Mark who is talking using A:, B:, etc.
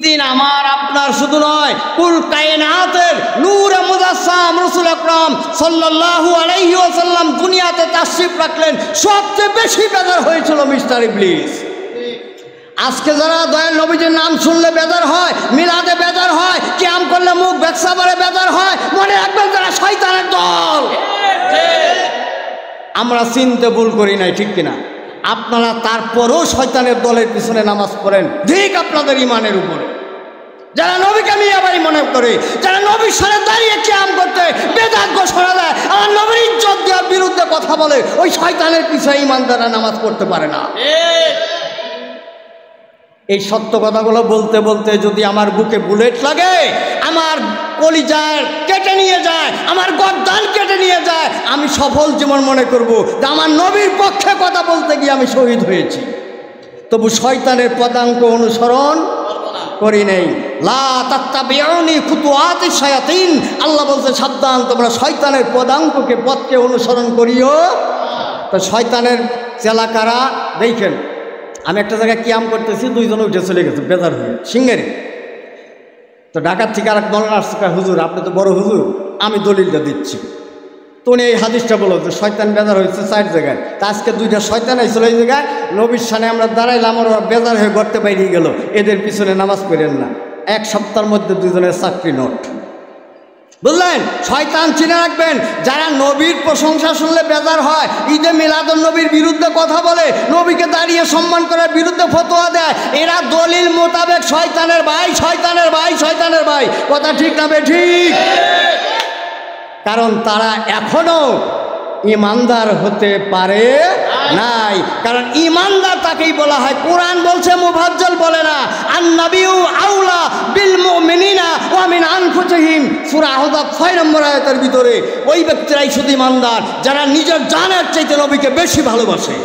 A: দিন আমার আপনার শুধু নয়, কুল কায়নাতের নূরে মুজাসসাম রাসূল আকরাম সাল্লাল্লাহু আলাইহি ওয়াসাল্লাম দুনিয়াতে তাশরিফ রাখলেন, সবচেয়ে বেশি বেজার হয়েছিল মিস্টার ইবলিস। আজকে যারা দয়াল নবীজির নাম শুনলে বেজার হয়, মিলাদে বেজার হয়, কিয়াম করলে মুখ বেকসাবারে বেজার হয়, মনে রাখবেন যারা শয়তানের দল। আমরা চিনতে ভুল করি নাই, ঠিক কিনা? আপনারা তারপরও শয়তানের দলের পিছনে নামাজ পড়েন, ঠিক আপনাদের ইমানের উপরে। যারা নবীকে মিয়াবাড়ি মনে করে, যারা নবীর সামনে দাঁড়িয়ে কিয়াম করতে বেদাত ঘোষণা দেয়, আমার নবীর ইজ্জত দেওয়ার বিরুদ্ধে কথা বলে, ওই শয়তানের পিছনে ইমানদাররা নামাজ পড়তে পারে না। এই সত্য কথাগুলো বলতে বলতে যদি আমার বুকে বুলেট লাগে, আমার কলিজার কেটে নিয়ে যায়, আমার গর্দান কেটে নিয়ে যায়, আমি সফল জীবন মনে করব যে আমার নবীর পক্ষে কথা বলতে গিয়ে আমি শহীদ হয়েছি। তবু শয়তানের পদাঙ্ক অনুসরণ করি নেই। লা তাত্তাবিউনি খুতুওয়াতিশ শায়াতিন, আল্লাহ বলতে সাবধান, তোমরা শয়তানের পদাঙ্ককে পথকে অনুসরণ করিও। তো শয়তানের চেলাকারা দেখেন, আমি একটা জায়গায় কিয়াম করতেছি, দুইজনে উঠে চলে গেছে বেজার হয়ে সিংহের। তো ঢাকার থেকে আর এক দল আসছে, হুজুর আপনি তো বড় হুজুর, আমি দলিলটা দিচ্ছি। তো উনি এই হাদিসটা বলো যে শয়তান বেজার হয়েছে 4 জায়গায়, তা আজকে 2টা শয়তান আইছিল এই জায়গায়, নবীর সামনে আমরা দাঁড়াইলাম, আর ওরা বেজার হয়ে গড়তে বাইরে গেল। এদের পিছনে নামাজ পড়েন না, 1 সপ্তাহের মধ্যে 2জনের চাকরি নোট। বুঝলেন? শয়তান চিনে রাখবেন, যারা নবীর প্রশংসা শুনলে বেজার হয়, ঈদে মিলাদুন নবীর বিরুদ্ধে কথা বলে, নবীকে দাঁড়িয়ে সম্মান করার বিরুদ্ধে ফতোয়া দেয়, এরা দলিল মোতাবেক শয়তানের ভাই, শয়তানের ভাই, শয়তানের ভাই। কথা ঠিক না বেঠিক? কারণ তারা এখনো ইমানদার হতে পারে নাই। কারণ ইমানদার তাকেই বলা হয়, কোরআন বলছে, মুফাজ্জল বলে না, আন-নাবিয়্যু আউলা বিল মুমিনিনা ওয়া মিন আনফুসিহিম, সূরা আহজাব 6 নম্বর আয়াতের ভিতরে। ওই ব্যক্তিরাই শুধু ইমানদার যারা নিজের জানের চাইতে নবীকে বেশি ভালোবাসে।